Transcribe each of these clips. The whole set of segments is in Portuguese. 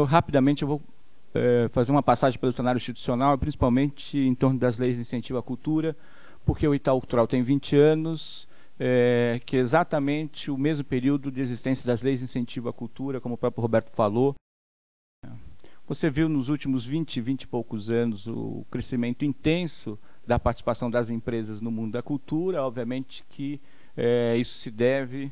rapidamente eu vou fazer uma passagem pelo cenário institucional, principalmente em torno das leis de incentivo à cultura, porque o Itaú Cultural tem 20 anos, que é exatamente o mesmo período de existência das leis de incentivo à cultura, como o próprio Roberto falou. Você viu nos últimos 20 e poucos anos o crescimento intenso da participação das empresas no mundo da cultura. Obviamente que isso se deve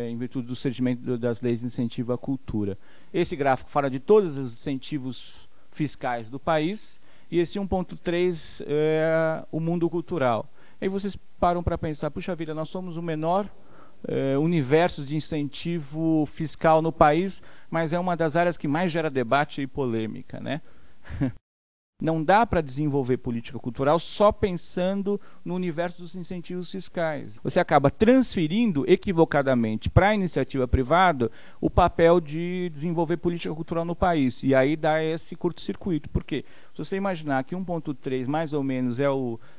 em virtude do surgimento das leis de incentivo à cultura. Esse gráfico fala de todos os incentivos fiscais do país, e esse 1.3 é o mundo cultural. Aí vocês param para pensar, puxa vida, nós somos o menor universo de incentivo fiscal no país, mas é uma das áreas que mais gera debate e polêmica, né? Não dá para desenvolver política cultural só pensando no universo dos incentivos fiscais. Você acaba transferindo equivocadamente para a iniciativa privada o papel de desenvolver política cultural no país. E aí dá esse curto-circuito. Por quê? Se você imaginar que 1.3 mais ou menos é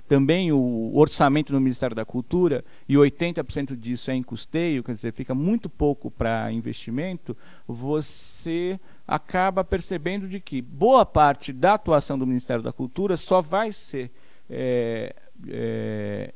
também o orçamento do Ministério da Cultura e 80% disso é em custeio, quer dizer, fica muito pouco para investimento, você acaba percebendo de que boa parte da atuação do Ministério da Cultura só vai ser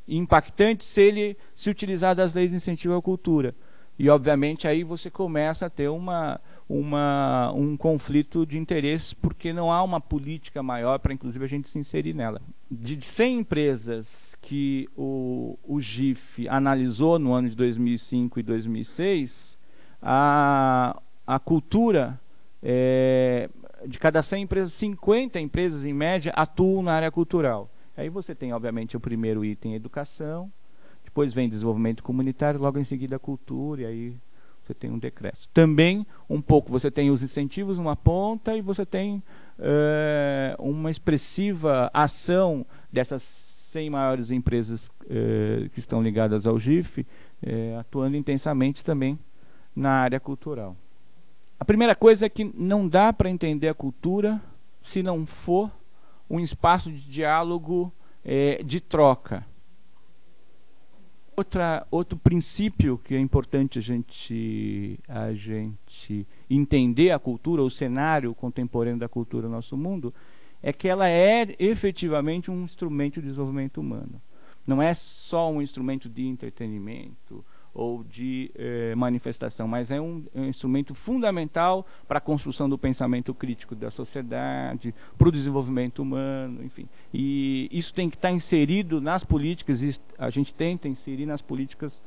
impactante se ele se utilizar das leis de incentivo à cultura. E, obviamente, aí você começa a ter um conflito de interesses, porque não há uma política maior para, inclusive, a gente se inserir nela. De 100 empresas que o GIF analisou no ano de 2005 e 2006, a cultura, de cada 100 empresas, 50 empresas, em média, atuam na área cultural. Aí você tem, obviamente, o primeiro item, educação, depois vem desenvolvimento comunitário, logo em seguida a cultura, e aí você tem um decréscimo. Também, um pouco, você tem os incentivos numa ponta e você tem uma expressiva ação dessas 100 maiores empresas que estão ligadas ao GIF, atuando intensamente também na área cultural. A primeira coisa é que não dá para entender a cultura se não for um espaço de diálogo, de troca. Outro princípio que é importante a gente entender a cultura, o cenário contemporâneo da cultura no nosso mundo, é que ela é efetivamente um instrumento de desenvolvimento humano. Não é só um instrumento de entretenimento ou de manifestação, mas é um instrumento fundamental para a construção do pensamento crítico da sociedade, para o desenvolvimento humano, enfim. E isso tem que estar inserido nas políticas, a gente tenta inserir nas políticas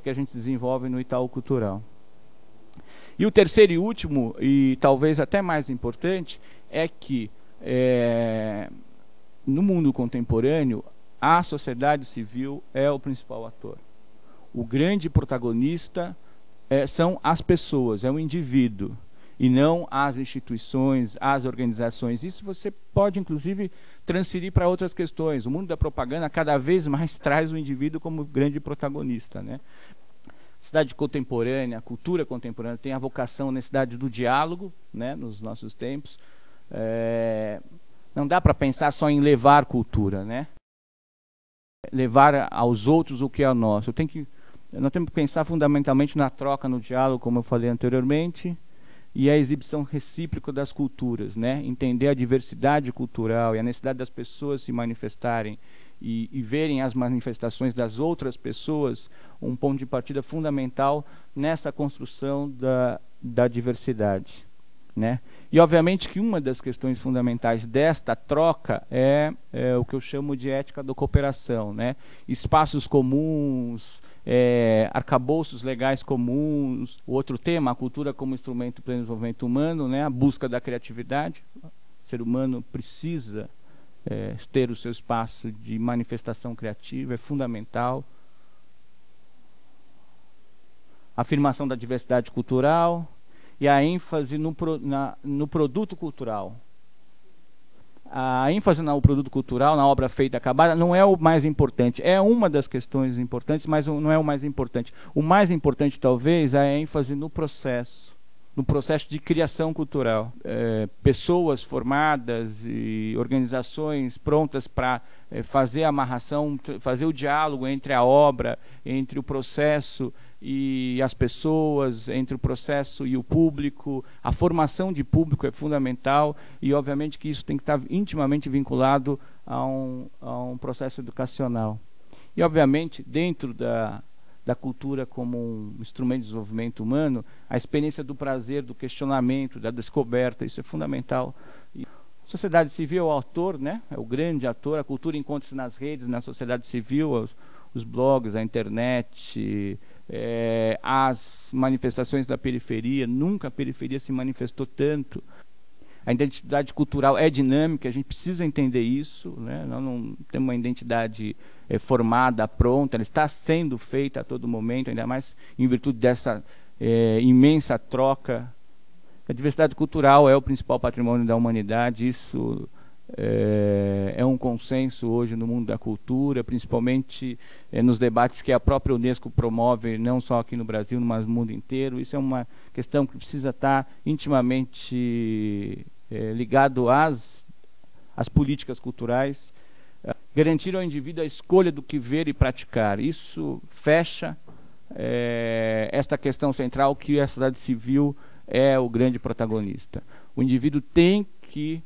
que a gente desenvolve no Itaú Cultural. E o terceiro e último, e talvez até mais importante, é que no mundo contemporâneo, a sociedade civil é o principal ator. O grande protagonista são as pessoas, é o indivíduo, e não as instituições, as organizações. Isso você pode, inclusive, transferir para outras questões. O mundo da propaganda cada vez mais traz o indivíduo como grande protagonista, né? A cidade contemporânea, a cultura contemporânea tem a vocação, a necessidade do diálogo, né, nos nossos tempos. Não dá para pensar só em levar cultura, né? Levar aos outros o que é nosso. Nós temos que pensar fundamentalmente na troca, no diálogo, como eu falei anteriormente, e a exibição recíproca das culturas, né? Entender a diversidade cultural e a necessidade das pessoas se manifestarem e verem as manifestações das outras pessoas um ponto de partida fundamental nessa construção da diversidade, né? E obviamente que uma das questões fundamentais desta troca é o que eu chamo de ética da cooperação, né? Espaços comuns, arcabouços legais comuns. O outro tema, a cultura como instrumento para o desenvolvimento humano, né? A busca da criatividade. O ser humano precisa ter o seu espaço de manifestação criativa, é fundamental. A afirmação da diversidade cultural e a ênfase no produto cultural. A ênfase no produto cultural, na obra feita acabada, não é o mais importante. É uma das questões importantes, mas não é o mais importante. O mais importante, talvez, é a ênfase no processo, no processo de criação cultural. Pessoas formadas e organizações prontas para fazer a amarração, fazer o diálogo entre a obra, entre o processo e as pessoas, entre o processo e o público. A formação de público é fundamental e, obviamente, que isso tem que estar intimamente vinculado a um processo educacional. E, obviamente, dentro da cultura como um instrumento de desenvolvimento humano, a experiência do prazer, do questionamento, da descoberta, isso é fundamental. E a sociedade civil é o autor, né? É o grande ator. A cultura encontra-se nas redes, na sociedade civil, os blogs, a internet, as manifestações da periferia. Nunca a periferia se manifestou tanto. A identidade cultural é dinâmica, a gente precisa entender isso, né? Nós não temos uma identidade formada, pronta, ela está sendo feita a todo momento, ainda mais em virtude dessa imensa troca. A diversidade cultural é o principal patrimônio da humanidade, isso é um consenso hoje no mundo da cultura, principalmente nos debates que a própria Unesco promove, não só aqui no Brasil, mas no mundo inteiro. Isso é uma questão que precisa estar intimamente ligado às políticas culturais. Garantir ao indivíduo a escolha do que ver e praticar. Isso fecha esta questão central que a sociedade civil é o grande protagonista. O indivíduo tem que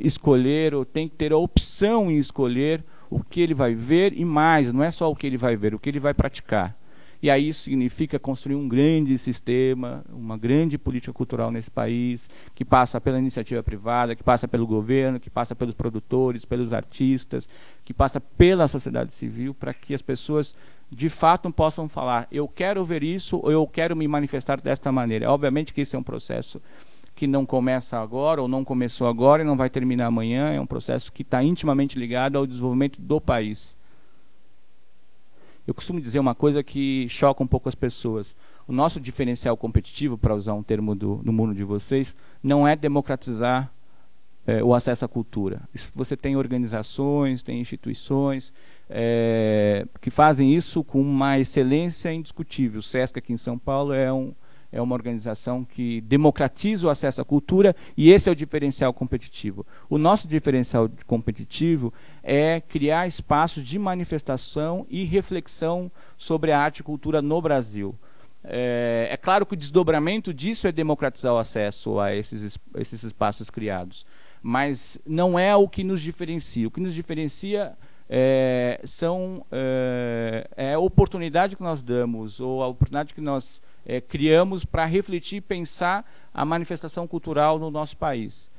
escolher, ou tem que ter a opção em escolher o que ele vai ver e mais, não é só o que ele vai ver, o que ele vai praticar. E aí isso significa construir um grande sistema, uma grande política cultural nesse país, que passa pela iniciativa privada, que passa pelo governo, que passa pelos produtores, pelos artistas, que passa pela sociedade civil, para que as pessoas de fato possam falar: eu quero ver isso, ou eu quero me manifestar desta maneira. Obviamente que esse é um processo que não começa agora, ou não começou agora e não vai terminar amanhã. É um processo que está intimamente ligado ao desenvolvimento do país. Eu costumo dizer uma coisa que choca um pouco as pessoas. O nosso diferencial competitivo, para usar um termo do mundo de vocês, não é democratizar o acesso à cultura. Você tem organizações, tem instituições que fazem isso com uma excelência indiscutível. O SESC aqui em São Paulo é uma organização que democratiza o acesso à cultura, e esse é o diferencial competitivo. O nosso diferencial competitivo é criar espaços de manifestação e reflexão sobre a arte e cultura no Brasil. É claro que o desdobramento disso é democratizar o acesso a esses espaços criados, mas não é o que nos diferencia. O que nos diferencia é a oportunidade que nós damos, ou a oportunidade que nós criamos para refletir e pensar a manifestação cultural no nosso país.